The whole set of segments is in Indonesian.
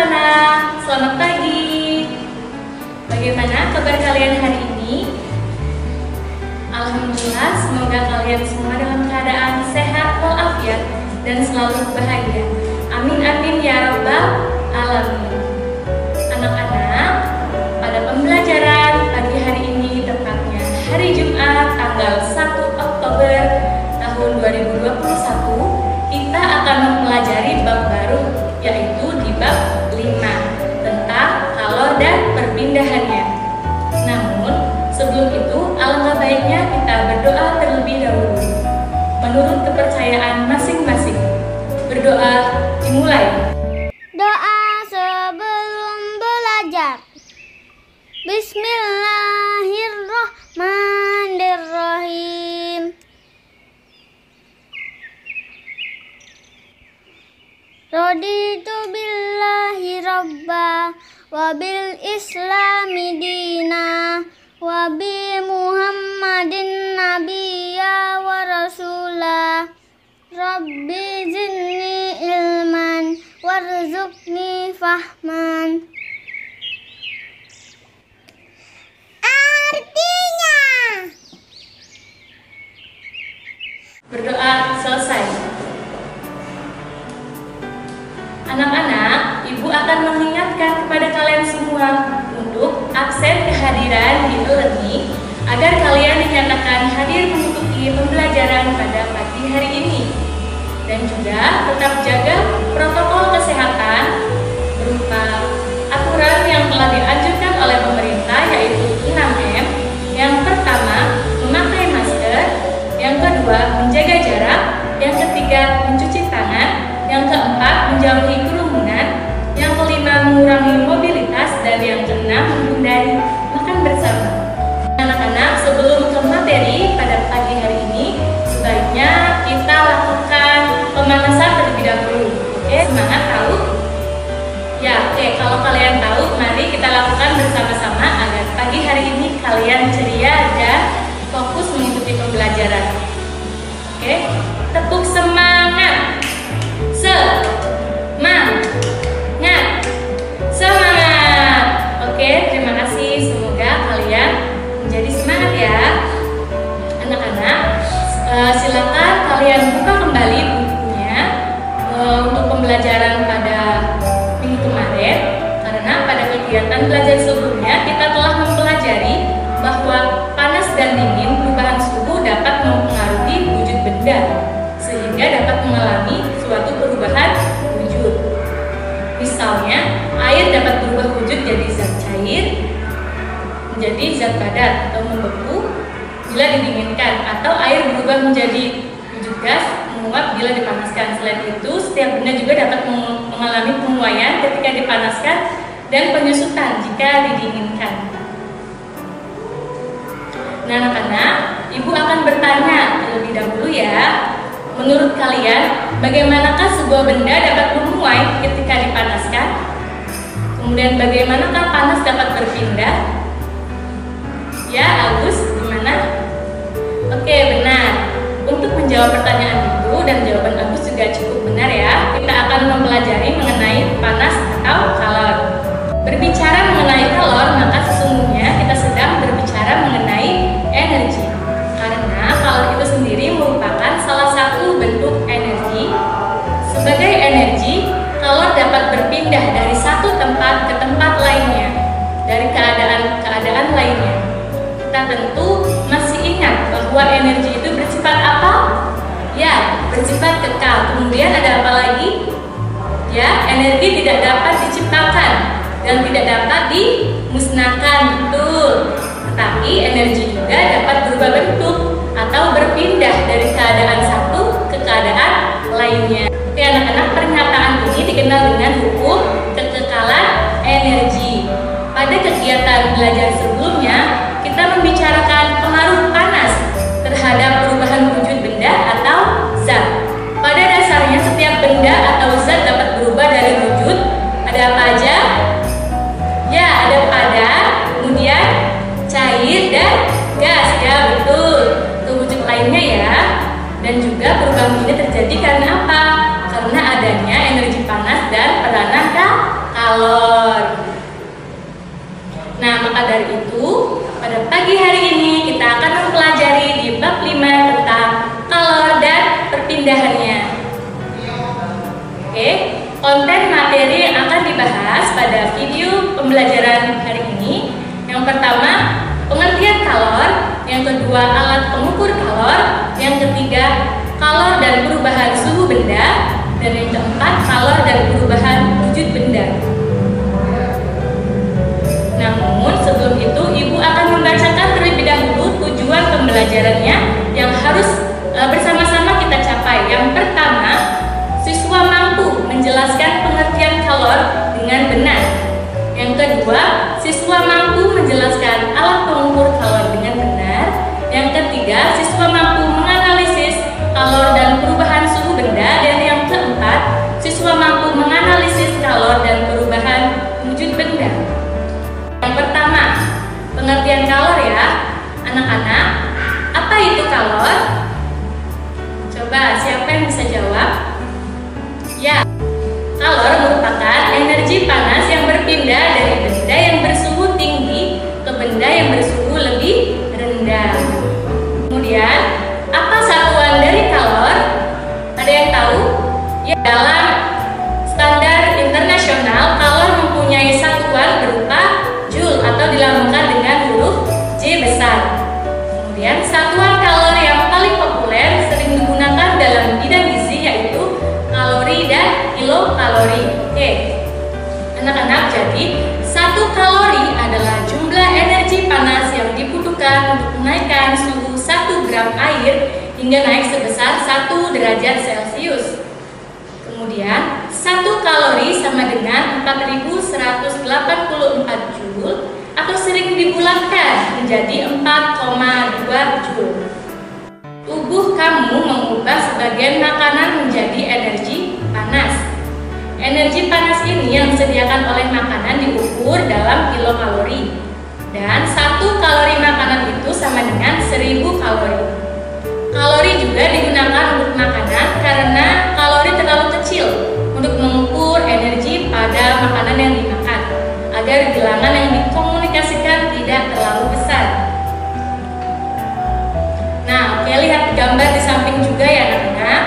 anak-anak, selamat pagi. Bagaimana kabar kalian hari ini? Alhamdulillah, semoga kalian semua dalam keadaan sehat walafiat dan selalu bahagia. Amin amin ya rabbal alamin. Anak-anak, pada pembelajaran pagi hari ini, tepatnya hari Jumat tanggal 1 Oktober tahun 2021, kita akan mempelajari bab baru, yaitu di bab 5 tentang kalor dan perpindahannya. Namun, sebelum itu alangkah baiknya kita berdoa terlebih dahulu menurut kepercayaan masing-masing. Berdoa dimulai. Doa sebelum belajar. Bismillahirrahmanirrahim. Raditu billahi rabba wa bil islami dina wa bi muhammadin nabiyya wa rasulah. Rabbi zidni ilman warzuqni fahman. Artinya, Berdoa selesai. Anak-anak, Ibu akan mengingatkan kepada kalian semua untuk absen kehadiran di e-learning agar kalian dinyatakan hadir mengikuti pembelajaran pada pagi hari ini. Dan juga tetap jaga protokol kesehatan berupa aturan yang telah dianjurkan oleh pemerintah, yaitu 6M. Yang pertama, memakai masker. Yang kedua, menjaga jarak. Yang ketiga, mencuci tangan. Yang keempat, menjauhi kerumunan. Yang kelima, mengurangi mobilitas. Dan yang keenam, menghindari makan bersama. Anak-anak, sebelum ke materi pada pagi hari ini, sebaiknya kita lakukan pemanasan terlebih dahulu. Oke, semangat tahu? Ya, oke. Kalau kalian tahu, mari kita lakukan bersama-sama agar pagi hari ini kalian ceria dan fokus mengikuti pembelajaran. Oke, tepuk semangat. Semangat. Oke, terima kasih. Semoga kalian menjadi semangat ya. Anak-anak, silakan kalian buka kembali bukunya untuk pembelajaran pada minggu kemarin, karena pada kegiatan belajar sebelumnya kita telah mempelajari bahwa panas dan dingin perubahan suhu dapat mempengaruhi wujud benda sehingga dapat mengalami suatu perubahan wujud. Misalnya, air dapat berubah wujud jadi zat cair, menjadi zat padat atau membeku bila didinginkan, atau air berubah menjadi wujud gas, menguap bila dipanaskan. Selain itu, setiap benda juga dapat mengalami penguaian ketika dipanaskan dan penyusutan jika didinginkan. Nah, anak-anak, Ibu akan bertanya terlebih dahulu ya. Menurut kalian, bagaimanakah sebuah benda dapat menguai ketika dipanaskan? Kemudian bagaimanakah panas dapat berpindah? Ya, Agus, gimana? Oke, benar. Untuk menjawab pertanyaan itu dan jawaban Agus juga cukup benar ya, kita akan mempelajari mengenai panas atau kalor. Berbicara mengenai kalor, maka sesungguhnya kita sedang berbicara mengenai energi. Karena kalor itu sendiri merupakan salah satu bentuk energi. Sebagai energi, kalor dapat berpindah dari satu tempat ke tempat lainnya, dari keadaan lainnya. Kita tentu masih ingat bahwa energi itu bersifat apa? Ya, bersifat kekal. Kemudian ada apa lagi? Ya, energi tidak dapat diciptakan dan tidak dapat dimusnahkan, betul. Tetapi energi juga dapat berubah bentuk atau berpindah dari keadaan satu ke keadaan lainnya. Oke, anak-anak, pernyataan ini dikenal dengan hukum kekekalan energi. Pada kegiatan belajar sebelumnya, kita membicarakan pengaruh panas terhadap perubahan wujud benda atau zat. Pada dasarnya, setiap benda atau zat dapat berubah dari wujud. Ada apa aja? Ya, ada padat, kemudian cair dan gas. Ya, betul. Ke wujud lainnya ya. Dan juga kalor. Nah, maka dari itu, pada pagi hari ini kita akan mempelajari di bab 5 tentang kalor dan perpindahannya. Oke, konten materi yang akan dibahas pada video pembelajaran hari ini. Yang pertama, pengertian kalor. Yang kedua, alat pengukur kalor. Yang ketiga, kalor dan perubahan suhu benda. Dan yang keempat, kalor dan perubahan wujud benda. Namun sebelum itu, Ibu akan membacakan terlebih dahulu tujuan pembelajarannya yang harus bersama-sama kita capai. Yang pertama, siswa mampu menjelaskan pengertian kalor dengan benar. Yang kedua, siswa mampu menjelaskan alat pengukur kalor dengan benar. Yang ketiga, siswa mampu menganalisis kalor dan perubahan suhu benda. Dan yang keempat, siswa mampu menganalisis kalor dan perubahan wujud benda. Yang pertama, pengertian kalor ya, anak-anak. Apa itu kalor? Coba siapa yang bisa jawab? Ya, kalor merupakan energi panas yang berpindah dari benda yang bersuhu tinggi ke benda yang bersuhu lebih rendah. Kemudian, apa satuan dari kalor? Ada yang tahu? Ya, dalam standar internasional, kalor mempunyai satuan berupa joule atau dilambangkan dengan huruf J besar. Kemudian, satuan kalor yang paling populer sering digunakan dalam bidang gizi yaitu kalori dan kilokalori. Oke, anak-anak, jadi 1 kalori adalah jumlah energi panas yang dibutuhkan untuk menaikkan suhu 1 gram air hingga naik sebesar 1 derajat Celcius. Kemudian 1 kalori sama dengan 4184 joule atau sering dibulatkan menjadi 4,2 joule. Tubuh kamu mengubah sebagian makanan menjadi energi panas. Energi panas ini yang disediakan oleh makanan diukur dalam kilokalori. Dan 1 kalori makanan itu sama dengan 1000 kalori. Kalori juga digunakan untuk makanan karena kalori terlalu kecil untuk mengukur energi pada makanan yang dimakan, agar bilangan yang dikomunikasikan tidak terlalu besar. Nah, oke, lihat gambar di samping juga ya anak-anak.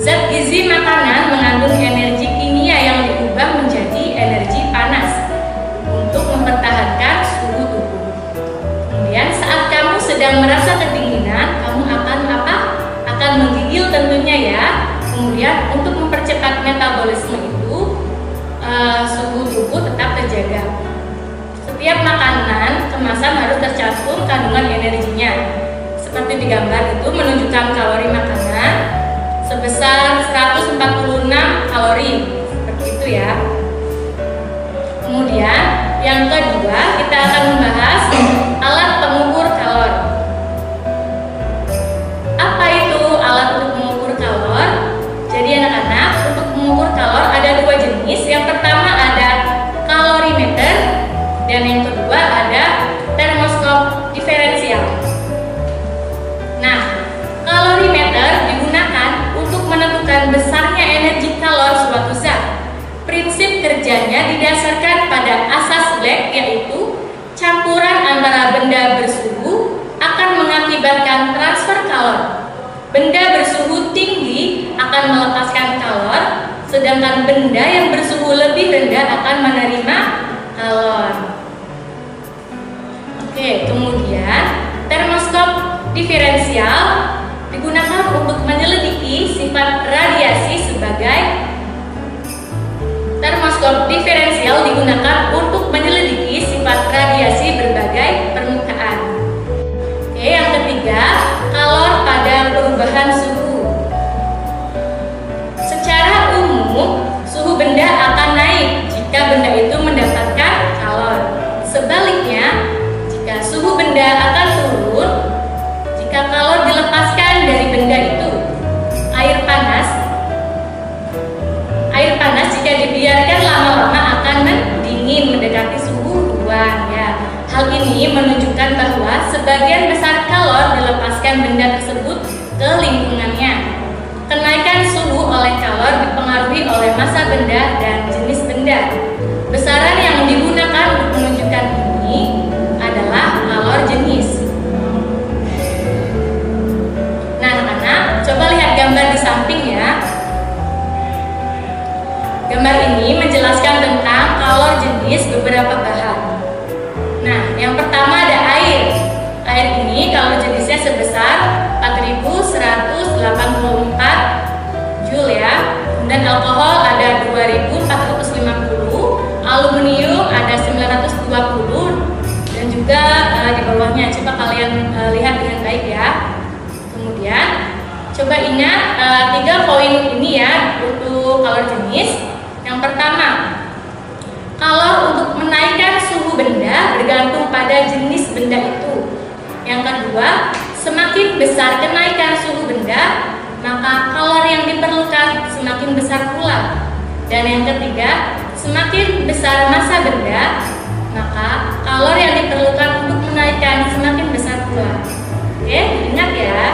Zat gizi makanan mengandung energi kimia yang diubah menjadi energi panas untuk mempertahankan suhu tubuh. Kemudian saat kamu sedang merasa kedinginan, kamu akan apa? Akan menggigil tentunya ya. Kemudian untuk mempercepat metabolisme itu, suhu tubuh tetap terjaga. Setiap makanan kemasan harus tercantum kandungan energinya. Seperti di gambar itu menunjukkan kalori makanan sebesar 146 kalori, seperti itu ya. Kemudian yang kedua, kita akan membahas alat pengukur kalor. Apa itu alat untuk mengukur kalor? Jadi anak-anak, untuk mengukur kalor ada 2 jenis. Yang pertama ada kalorimeter dan yang kedua ada termoskop diferensial. Nah, kalorimeter digunakan untuk menentukan besarnya energi kalor suatu zat. Prinsip kerjanya didasarkan pada asas Black, yaitu campuran antara benda bersuhu akan mengakibatkan transfer kalor. Benda bersuhu tinggi akan melepaskan kalor, sedangkan benda yang bersuhu lebih rendah akan menerima kalor. Oke, kemudian termoskop diferensial digunakan untuk menyelidiki sifat radiasi sebagai termoskop diferensial digunakan untuk menyelidiki sifat radiasi berbagai permukaan. Oke, yang ketiga, kalor pada perubahan suhu. Secara umum, suhu benda akan naik jika benda itu mendapatkan kalor. Sebaliknya, jika suhu benda akan turun jika kalor dilepaskan dari benda itu. Air panas jika dibiarkan lama-lama akan mendingin mendekati suhu ruang ya. Hal ini menunjukkan bahwa sebagian besar kalor dilepaskan benda tersebut ke lingkungannya. Kenaikan suhu oleh kalor dipengaruhi oleh massa benda dan jenis benda. Gambar ini menjelaskan tentang kalor jenis beberapa bahan. Nah, yang pertama ada air. Air ini kalor jenisnya sebesar 4184 Joule ya. Kemudian alkohol ada 2450, aluminium ada 920, dan juga di bawahnya. Coba kalian lihat dengan baik ya. Kemudian coba ingat 3 poin ini ya untuk kalor jenis. Yang pertama, kalor untuk menaikkan suhu benda bergantung pada jenis benda itu. Yang kedua, semakin besar kenaikan suhu benda, maka kalor yang diperlukan semakin besar pula. Dan yang ketiga, semakin besar massa benda, maka kalor yang diperlukan untuk menaikkan semakin besar pula. Oke, ingat ya.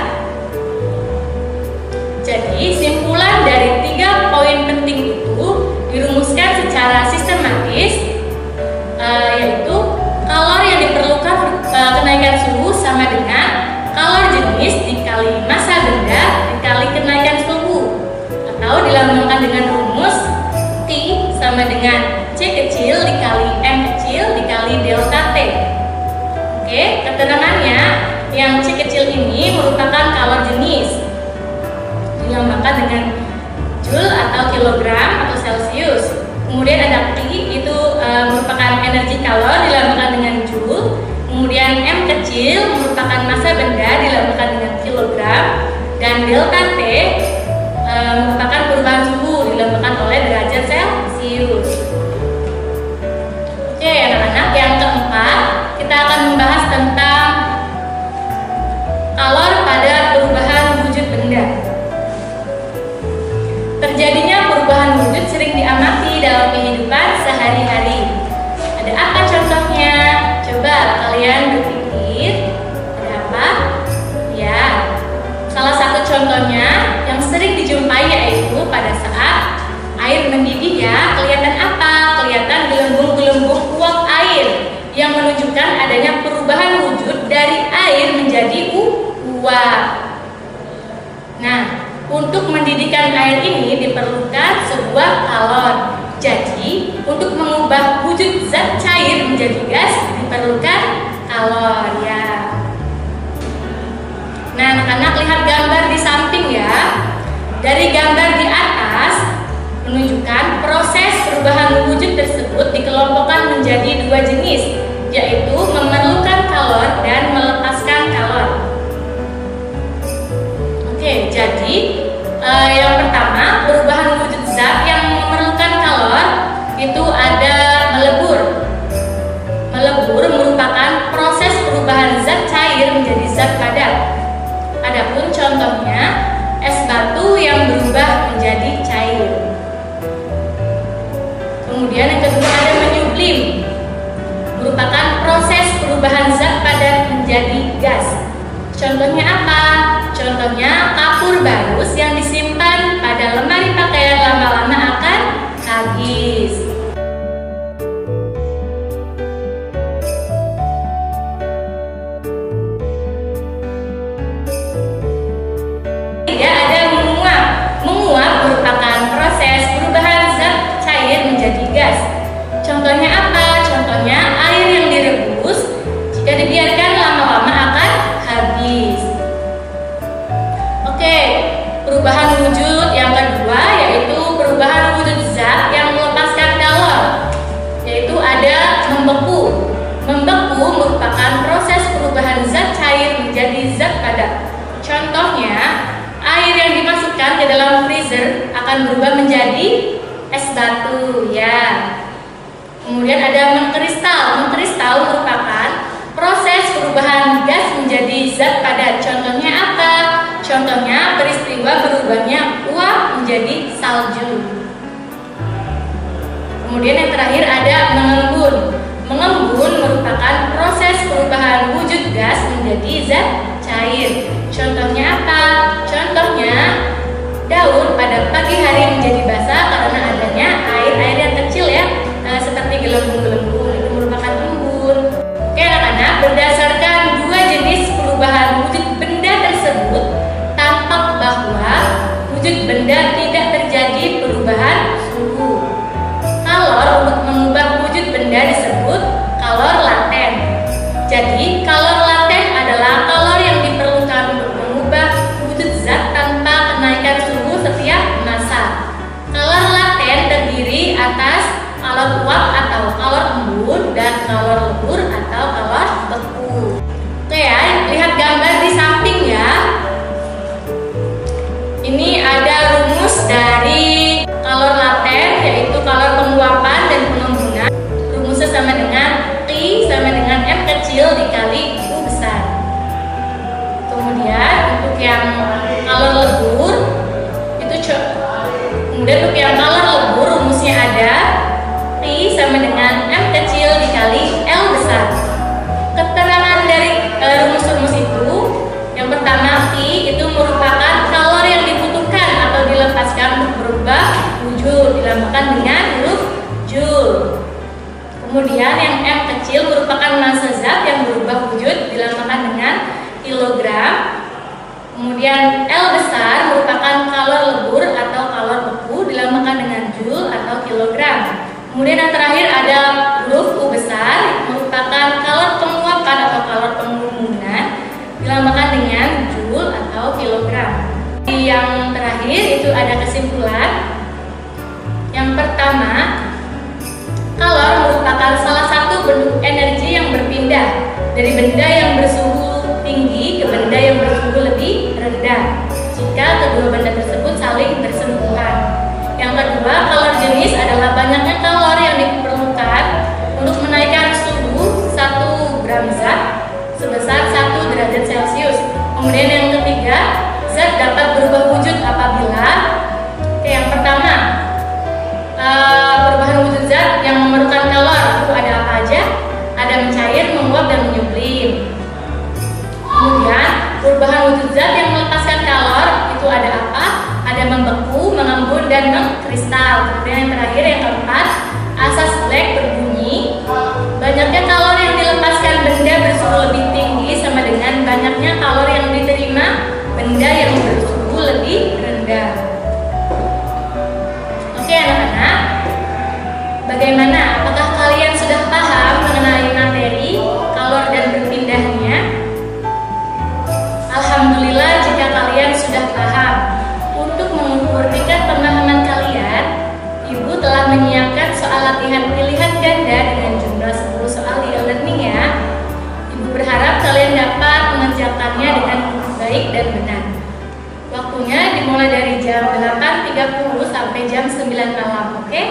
Jadi, simpulan dari 3 poin penting itu dirumuskan secara sistematis, yaitu kalor yang diperlukan kenaikan suhu sama dengan kalor jenis dikali massa benda dikali kenaikan suhu, atau dilambangkan dengan rumus T sama dengan C kecil dikali M kecil dikali delta T. Oke, keterangannya yang C kecil ini merupakan kalor jenis, dilambangkan dengan Joule atau kilogram atau Celsius. Kemudian ada T, itu merupakan energi kalor, dilambangkan dengan Joule. Kemudian M kecil merupakan massa benda, dilambangkan dengan kilogram. Dan delta T merupakan perubahan suhu, dilambangkan oleh derajat Celsius. Oke anak-anak, yang keempat kita akan membahas tentang kalor pada perubahan wujud benda. Terjadinya perubahan wujud sering diamati dalam kehidupan sehari-hari. Ada apa contohnya? Coba kalian berpikir, ada apa? Ya, salah satu contohnya yang sering dijumpai yaitu pada saat air mendidih ya. Kelihatan apa? Kelihatan gelembung-gelembung uap air yang menunjukkan adanya perubahan wujud dari air menjadi uap. Nah, untuk mendidihkan air ini diperlukan sebuah kalor. Jadi, untuk mengubah wujud zat cair menjadi gas diperlukan kalor ya. Nah, anak-anak lihat gambar di samping ya. Dari gambar di atas menunjukkan proses perubahan wujud tersebut dikelompokkan menjadi 2 jenis, yaitu memerlukan kalor dan melepaskan kalor. Oke, jadi yang pertama, perubahan wujud zat yang memerlukan kalor itu ada melebur. Melebur merupakan proses perubahan zat cair menjadi zat padat. Adapun contohnya es batu yang berubah menjadi cair. Kemudian yang kedua ada menyublim, merupakan proses perubahan zat padat menjadi gas. Contohnya apa? Contohnya kapur barus yang disimpan pada lemari pakaian lama-lama akan habis. Tidak ada menguap. Menguap merupakan proses perubahan zat cair menjadi gas. Contohnya apa? Contohnya air yang direbus jika dibiarkan lama-lama akan habis. Oke, perubahan wujud yang kedua yaitu perubahan wujud zat yang melepaskan kalor, yaitu ada membeku. Membeku merupakan proses perubahan zat cair menjadi zat padat. Contohnya, air yang dimasukkan ke dalam freezer akan berubah menjadi es batu ya. Kemudian ada mengkristal. Mengkristal merupakan proses perubahan gas menjadi zat padat. Contohnya apa? Contohnya peristiwa berubahnya uap menjadi salju. Kemudian yang terakhir ada mengembun. Mengembun merupakan proses perubahan wujud gas menjadi zat cair. Contohnya apa? Contohnya daun pada pagi hari menjadi basah karena adanya air yang kecil ya, seperti gelembung-gelembung, itu merupakan embun. Oke anak-anak, berdasarkan 2 jenis perubahan wujud benda tersebut, tampak bahwa wujud benda tidak terjadi perubahan suhu. atas kalor uap atau kalor embun dan kalor lebur atau kalor beku. Oke ya, lihat gambar di samping ya. Ini ada rumus dari kalor laten, yaitu kalor penguapan dan pengembunan. Rumusnya sama dengan I sama dengan M kecil dikali U besar. Kemudian untuk yang kalor lebur itu kemudian untuk yang kalor lebur rumusnya ada I sama dengan M kecil dikali L besar. Keterangan dari rumus-rumus itu, yang pertama I itu merupakan kalor yang dibutuhkan atau dilepaskan untuk berubah wujud, dilambangkan dengan huruf Joule. Kemudian yang M kecil merupakan massa zat yang berubah wujud, dilambangkan dengan kilogram. Kemudian L besar merupakan kalor lebur atau kalor beku, dilambangkan dengan joule atau kilogram. Kemudian yang terakhir ada huruf U besar, merupakan kalor penguapan atau kalor pengembunan, dilambangkan dengan joule atau kilogram. Di yang terakhir itu ada kesimpulan. Yang pertama, kalor merupakan salah satu bentuk energi yang berpindah dari benda yang bersuhu tinggi ke benda yang bersuhu lebih rendah jika kedua benda tersebut saling bersentuhan. Yang kedua, kalor jenis adalah banyaknya kalor yang diperlukan untuk menaikkan suhu 1 gram zat sebesar 1 derajat Celcius. Kemudian yang ketiga, zat dapat berubah wujud apabila yang pertama, perubahan wujud zat yang memerlukan kalor itu ada apa aja? Ada mencair, menguap, dan menyublim. Kemudian perubahan wujud zat yang melepaskan kalor itu ada apa? Ada membeku, mengembun, dan mengkristal. Kemudian yang terakhir yang keempat, asas Black berbunyi banyaknya kalor yang dilepaskan benda bersuhu lebih tinggi sama dengan banyaknya kalor yang diterima benda yang bersuhu lebih rendah. Oke anak-anak, bagaimana? Apakah kalian sudah paham mengenai materi kalor dan berpindahnya? Alhamdulillah jika kalian sudah paham. Untuk memurnikan pemahaman kalian, Ibu telah menyiapkan soal latihan pilihan ganda dengan jumlah 10 soal di e-learning ya. Ibu berharap kalian dapat mengerjakannya dengan baik dan benar. Waktunya dimulai dari jam 8.30 sampai jam 9 malam, oke?